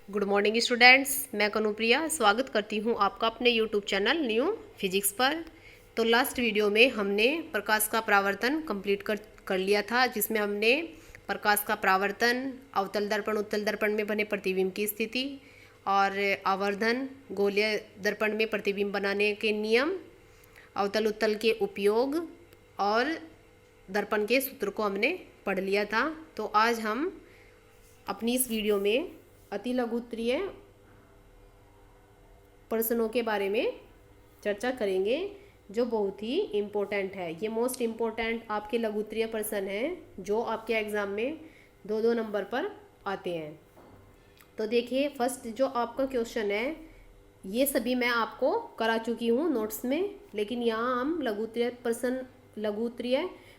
Good morning students, मैं कनुप्रिया स्वागत करती हूँ आपका अपने यूट्यूब चैनल न्यू फिजिक्स पर। तो लास्ट वीडियो में हमने प्रकाश का परावर्तन कंप्लीट कर लिया था, जिसमें हमने प्रकाश का परावर्तन, अवतल दर्पण उत्तल दर्पण में बने प्रतिबिंब की स्थिति और आवर्धन गोलीय दर्पण में प्रतिबिंब बनाने के नियम, अवतल उत्तल के उपयोग और दर्पण के सूत्र को हमने पढ़ लिया था। तो आज हम अपनी इस वीडियो में अति लघुत्तरीय प्रश्नों के बारे में चर्चा करेंगे, जो बहुत ही इम्पोर्टेंट है। ये मोस्ट इम्पोर्टेंट आपके लघुत्तरीय प्रश्न हैं जो आपके एग्ज़ाम में 2-2 नंबर पर आते हैं। तो देखिए, फर्स्ट जो आपका क्वेश्चन है, ये सभी मैं आपको करा चुकी हूँ नोट्स में, लेकिन यहाँ हम लघुत्तरीय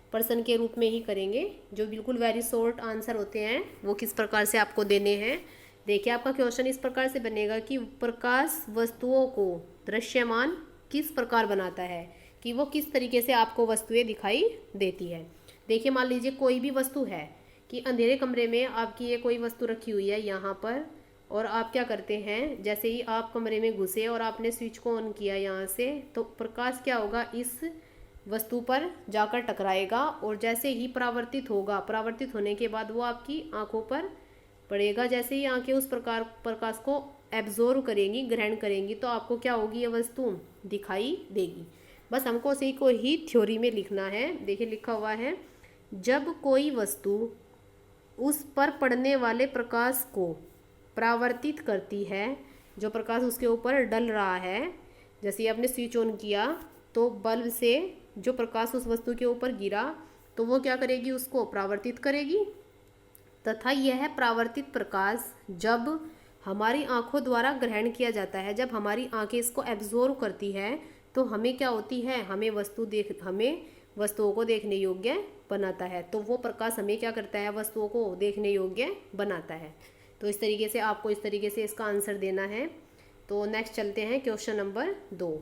प्रश्न के रूप में ही करेंगे, जो बिल्कुल वेरी शॉर्ट आंसर होते हैं वो किस प्रकार से आपको देने हैं। देखिए, आपका क्वेश्चन इस प्रकार से बनेगा कि प्रकाश वस्तुओं को दृश्यमान किस प्रकार बनाता है, कि वो किस तरीके से आपको वस्तुएं दिखाई देती है। देखिए, मान लीजिए कोई भी वस्तु है कि अंधेरे कमरे में आपकी ये कोई वस्तु रखी हुई है यहाँ पर, और आप क्या करते हैं, जैसे ही आप कमरे में घुसे और आपने स्विच को ऑन किया यहाँ से, तो प्रकाश क्या होगा, इस वस्तु पर जाकर टकराएगा और जैसे ही परावर्तित होगा, परावर्तित होने के बाद वो आपकी आंखों पर पड़ेगा। जैसे ही आंखें उस प्रकार प्रकाश को एब्जॉर्व करेंगी, ग्रहण करेंगी, तो आपको क्या होगी, ये वस्तु दिखाई देगी। बस हमको उसी को ही थ्योरी में लिखना है। देखिए, लिखा हुआ है, जब कोई वस्तु उस पर पड़ने वाले प्रकाश को परावर्तित करती है, जो प्रकाश उसके ऊपर डल रहा है, जैसे आपने स्विच ऑन किया तो बल्ब से जो प्रकाश उस वस्तु के ऊपर गिरा, तो वो क्या करेगी, उसको परावर्तित करेगी। तथा यह परावर्तित प्रकाश जब हमारी आंखों द्वारा ग्रहण किया जाता है, जब हमारी आंखें इसको एब्जॉर्व करती है, तो हमें क्या होती है, हमें वस्तुओं को देखने योग्य बनाता है। तो वो प्रकाश हमें क्या करता है, वस्तुओं को देखने योग्य बनाता है। तो इस तरीके से आपको इस तरीके से इसका आंसर देना है। तो नेक्स्ट चलते हैं क्वेश्चन नंबर 2।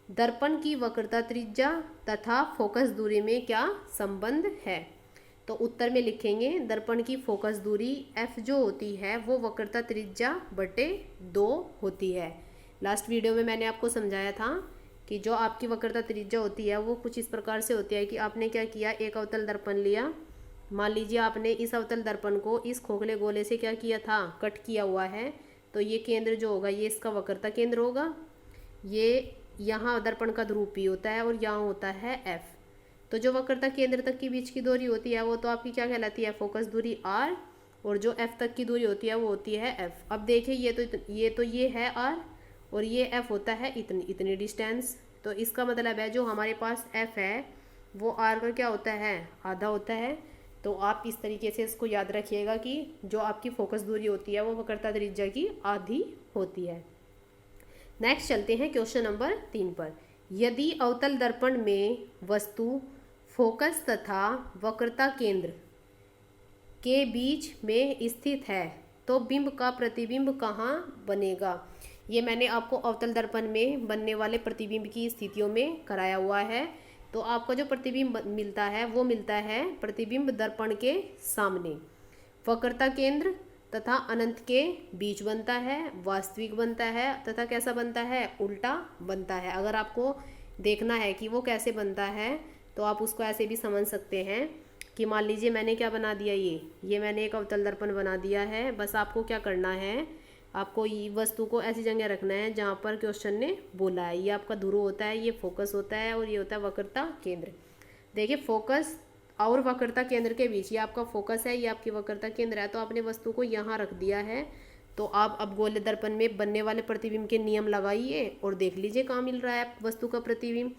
दर्पण की वक्रता त्रिज्या तथा फोकस दूरी में क्या संबंध है। तो उत्तर में लिखेंगे, दर्पण की फोकस दूरी f जो होती है वो वक्रता त्रिज्या बटे 2 होती है। लास्ट वीडियो में मैंने आपको समझाया था कि जो आपकी वक्रता त्रिज्या होती है वो कुछ इस प्रकार से होती है कि आपने क्या किया, एक अवतल दर्पण लिया, मान लीजिए आपने इस अवतल दर्पण को इस खोखले गोले से क्या किया था, कट किया हुआ है। तो ये केंद्र जो होगा, ये इसका वक्रता केंद्र होगा। ये यहाँ दर्पण का ध्रुव P होता है और यहाँ होता है F। तो जो वक्रता केंद्र तक की बीच की दूरी होती है वो तो आपकी क्या कहलाती है, फोकस दूरी R, और जो F तक की दूरी होती है वो होती है F। अब देखिए, ये है R और ये F होता है इतनी डिस्टेंस। तो इसका मतलब है जो हमारे पास F है वो R का क्या होता है, आधा होता है। तो आप इस तरीके से इसको याद रखिएगा कि जो आपकी फोकस दूरी होती है वो वक्रता त्रिज्या की आधी होती है। नेक्स्ट चलते हैं क्वेश्चन नंबर 3 पर। यदि अवतल दर्पण में वस्तु फोकस तथा वक्रता केंद्र के बीच में स्थित है, तो बिंब का प्रतिबिंब कहाँ बनेगा। ये मैंने आपको अवतल दर्पण में बनने वाले प्रतिबिंब की स्थितियों में कराया हुआ है। तो आपका जो प्रतिबिंब मिलता है वो मिलता है प्रतिबिंब दर्पण के सामने, वक्रता केंद्र तथा अनंत के बीच बनता है, वास्तविक बनता है, तथा कैसा बनता है, उल्टा बनता है। अगर आपको देखना है कि वो कैसे बनता है तो आप उसको ऐसे भी समझ सकते हैं कि मान लीजिए मैंने क्या बना दिया, ये मैंने एक अवतल दर्पण बना दिया है। बस आपको क्या करना है, आपको ये वस्तु को ऐसी जगह रखना है जहाँ पर क्वेश्चन ने बोला है। ये आपका ध्रुव होता है, ये फोकस होता है, और ये होता है वक्रता केंद्र। देखिए, फोकस और वक्रता केंद्र के बीच, ये आपका फोकस है, ये आपकी वक्रता केंद्र है। तो आपने वस्तु को यहाँ रख दिया है। तो आप अब गोले दर्पण में बनने वाले प्रतिबिंब के नियम लगाइए और देख लीजिए कहाँ मिल रहा है वस्तु का प्रतिबिंब।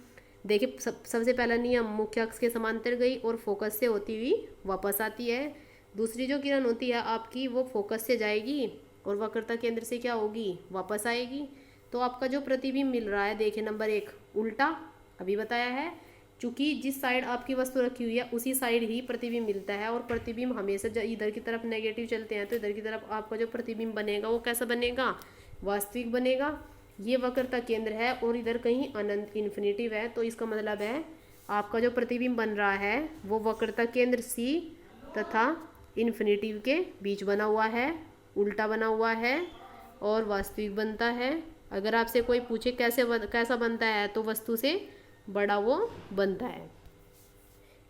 देखिए, सबसे पहला नियम, मुख्य अक्ष के समांतर गई और फोकस से होती हुई वापस आती है। दूसरी जो किरण होती है आपकी, वो फोकस से जाएगी और वक्रता केंद्र से क्या होगी, वापस आएगी। तो आपका जो प्रतिबिंब मिल रहा है, देखिए नंबर 1 उल्टा, अभी बताया है, चूँकि जिस साइड आपकी वस्तु रखी हुई है उसी साइड ही प्रतिबिंब मिलता है, और प्रतिबिंब हमेशा जब इधर की तरफ नेगेटिव चलते हैं तो इधर की तरफ आपका जो प्रतिबिंब बनेगा वो कैसा बनेगा, वास्तविक बनेगा। ये वक्रता केंद्र है और इधर कहीं अनंत इन्फिनिटिव है। तो इसका मतलब है आपका जो प्रतिबिंब बन रहा है वो वक्रता केंद्र C तथा इन्फिनिटिव के बीच बना हुआ है, उल्टा बना हुआ है। और वास्तविक बनता है। अगर आपसे कोई पूछे कैसा बनता है तो वस्तु से बड़ा वो बनता है।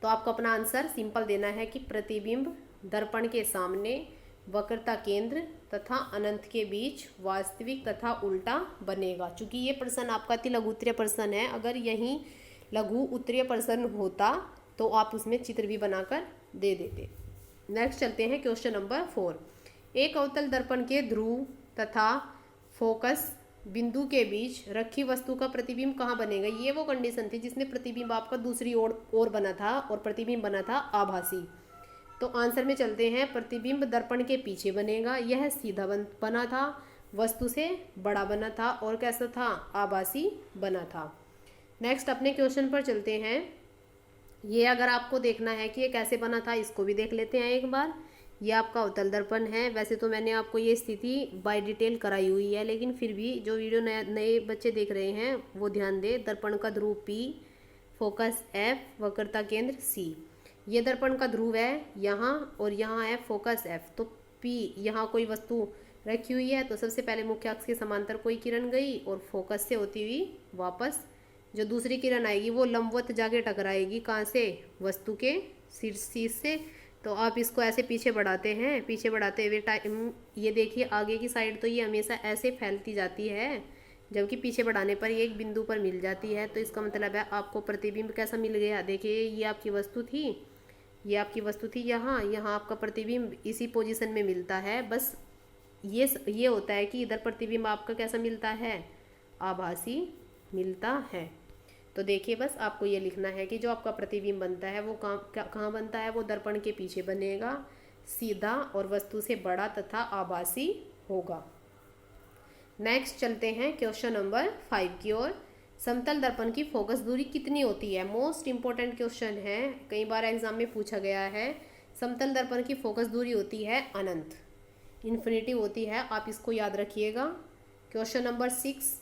तो आपको अपना आंसर सिंपल देना है कि प्रतिबिंब दर्पण के सामने वक्रता केंद्र तथा अनंत के बीच वास्तविक तथा उल्टा बनेगा। चूंकि ये प्रश्न आपका अति लघु उत्तरीय प्रश्न है, अगर यही लघु उत्तरीय प्रश्न होता तो आप उसमें चित्र भी बनाकर दे देते। नेक्स्ट चलते हैं क्वेश्चन नंबर 4। एक अवतल दर्पण के ध्रुव तथा फोकस बिंदु के बीच रखी वस्तु का प्रतिबिंब कहाँ बनेगा। ये वो कंडीशन थी जिसमें प्रतिबिंब आपका दूसरी ओर बना था और प्रतिबिंब बना था आभासी। तो आंसर में चलते हैं, प्रतिबिंब दर्पण के पीछे बनेगा। यह सीधा बना था, वस्तु से बड़ा बना था और कैसा था, आभासी बना था। नेक्स्ट अपने क्वेश्चन पर चलते हैं। ये अगर आपको देखना है कि ये कैसे बना था, इसको भी देख लेते हैं एक बार। ये आपका अवतल दर्पण है। वैसे तो मैंने आपको ये स्थिति बाय डिटेल कराई हुई है, लेकिन फिर भी जो वीडियो नए बच्चे देख रहे हैं वो ध्यान दे। दर्पण का ध्रुव P, फोकस F, वक्रता केंद्र C। ये दर्पण का ध्रुव है यहाँ और यहाँ है फोकस F। तो P यहाँ कोई वस्तु रखी हुई है तो सबसे पहले मुख्य अक्ष के समांतर कोई किरण गई और फोकस से होती हुई वापस जो दूसरी किरण आएगी वो लंबवत जाके टकराएगी कहाँ से, वस्तु के शीर्ष से। तो आप इसको ऐसे पीछे बढ़ाते हैं, पीछे बढ़ाते हुए टाइम ये देखिए आगे की साइड तो ये हमेशा ऐसे फैलती जाती है, जबकि पीछे बढ़ाने पर ये एक बिंदु पर मिल जाती है। तो इसका मतलब है आपको प्रतिबिंब कैसा मिल गया। देखिए ये आपकी वस्तु थी, ये आपकी वस्तु थी यहाँ आपका प्रतिबिंब इसी पोजीशन में मिलता है। बस ये होता है कि इधर प्रतिबिंब आपका कैसा मिलता है, आभासी मिलता है। तो देखिए बस आपको ये लिखना है कि जो आपका प्रतिबिंब बनता है वो कहाँ बनता है, वो दर्पण के पीछे बनेगा, सीधा और वस्तु से बड़ा तथा आभासी होगा। नेक्स्ट चलते हैं क्वेश्चन नंबर 5 की ओर। समतल दर्पण की फोकस दूरी कितनी होती है। मोस्ट इंपॉर्टेंट क्वेश्चन है, कई बार एग्जाम में पूछा गया है। समतल दर्पण की फोकस दूरी होती है अनंत, इन्फिनिटी होती है, आप इसको याद रखिएगा। क्वेश्चन नंबर 6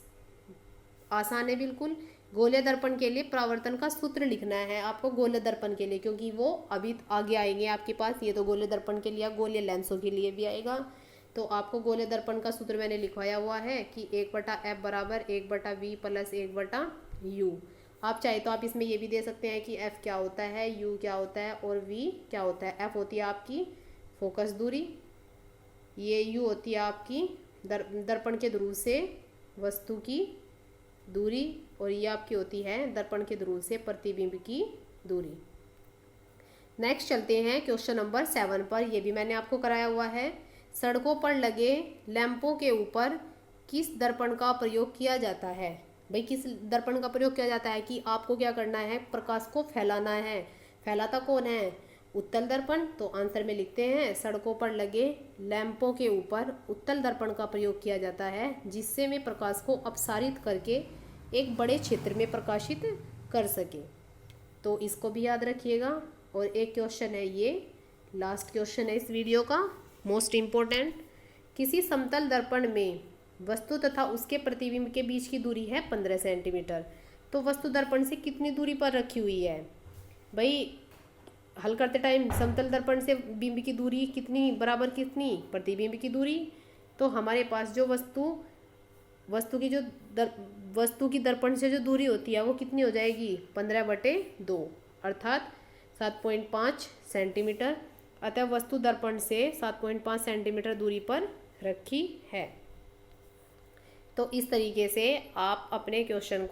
आसान है बिल्कुल। गोलीय दर्पण के लिए परावर्तन का सूत्र लिखना है आपको, गोलीय दर्पण के लिए, क्योंकि वो अभी आगे आएंगे आपके पास। ये तो गोलीय दर्पण के लिए, गोलीय लेंसों के लिए भी आएगा। तो आपको गोलीय दर्पण का सूत्र मैंने लिखवाया हुआ है कि 1/f बराबर 1/v प्लस 1/u। आप चाहे तो आप इसमें ये भी दे सकते हैं कि f क्या होता है, u क्या होता है और v क्या होता है। f होती है आपकी फोकस दूरी, ये u होती है आपकी दर्पण के ध्रुव से वस्तु की दूरी और ये आपकी होती है दर्पण के ध्रुव से प्रतिबिंब की दूरी। नेक्स्ट चलते हैं क्वेश्चन नंबर 7 पर। ये भी मैंने आपको कराया हुआ है। सड़कों पर लगे लैंपों के ऊपर किस दर्पण का प्रयोग किया जाता है। भाई किस दर्पण का प्रयोग किया जाता है कि आपको क्या करना है, प्रकाश को फैलाना है। फैलाता कौन है, उत्तल दर्पण। तो आंसर में लिखते हैं सड़कों पर लगे लैंपों के ऊपर उत्तल दर्पण का प्रयोग किया जाता है, जिससे में प्रकाश को अपसारित करके एक बड़े क्षेत्र में प्रकाशित कर सके। तो इसको भी याद रखिएगा। और एक क्वेश्चन है, ये लास्ट क्वेश्चन है इस वीडियो का, मोस्ट इम्पोर्टेंट। किसी समतल दर्पण में वस्तु तथा उसके प्रतिबिंब के बीच की दूरी है 15 सेंटीमीटर। तो वस्तु दर्पण से कितनी दूरी पर रखी हुई है। भाई हल करते टाइम समतल दर्पण से बिंब की दूरी कितनी बराबर कितनी, प्रतिबिंब की दूरी। तो हमारे पास जो वस्तु की दर्पण से जो दूरी होती है वो कितनी हो जाएगी, 15/2 अर्थात 7.5 सेंटीमीटर। अतः वस्तु दर्पण से 7.5 सेंटीमीटर दूरी पर रखी है। तो इस तरीके से आप अपने क्वेश्चन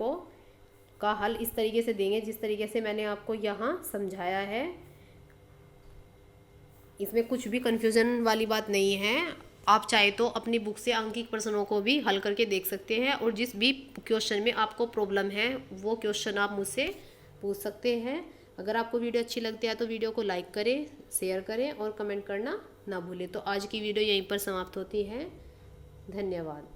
का हल इस तरीके से देंगे जिस तरीके से मैंने आपको यहाँ समझाया है। इसमें कुछ भी कन्फ्यूज़न वाली बात नहीं है। आप चाहे तो अपनी बुक से अंकित प्रश्नों को भी हल करके देख सकते हैं और जिस भी क्वेश्चन में आपको प्रॉब्लम है वो क्वेश्चन आप मुझसे पूछ सकते हैं। अगर आपको वीडियो अच्छी लगती है तो वीडियो को लाइक करें, शेयर करें और कमेंट करना ना भूलें। तो आज की वीडियो यहीं पर समाप्त होती है। धन्यवाद।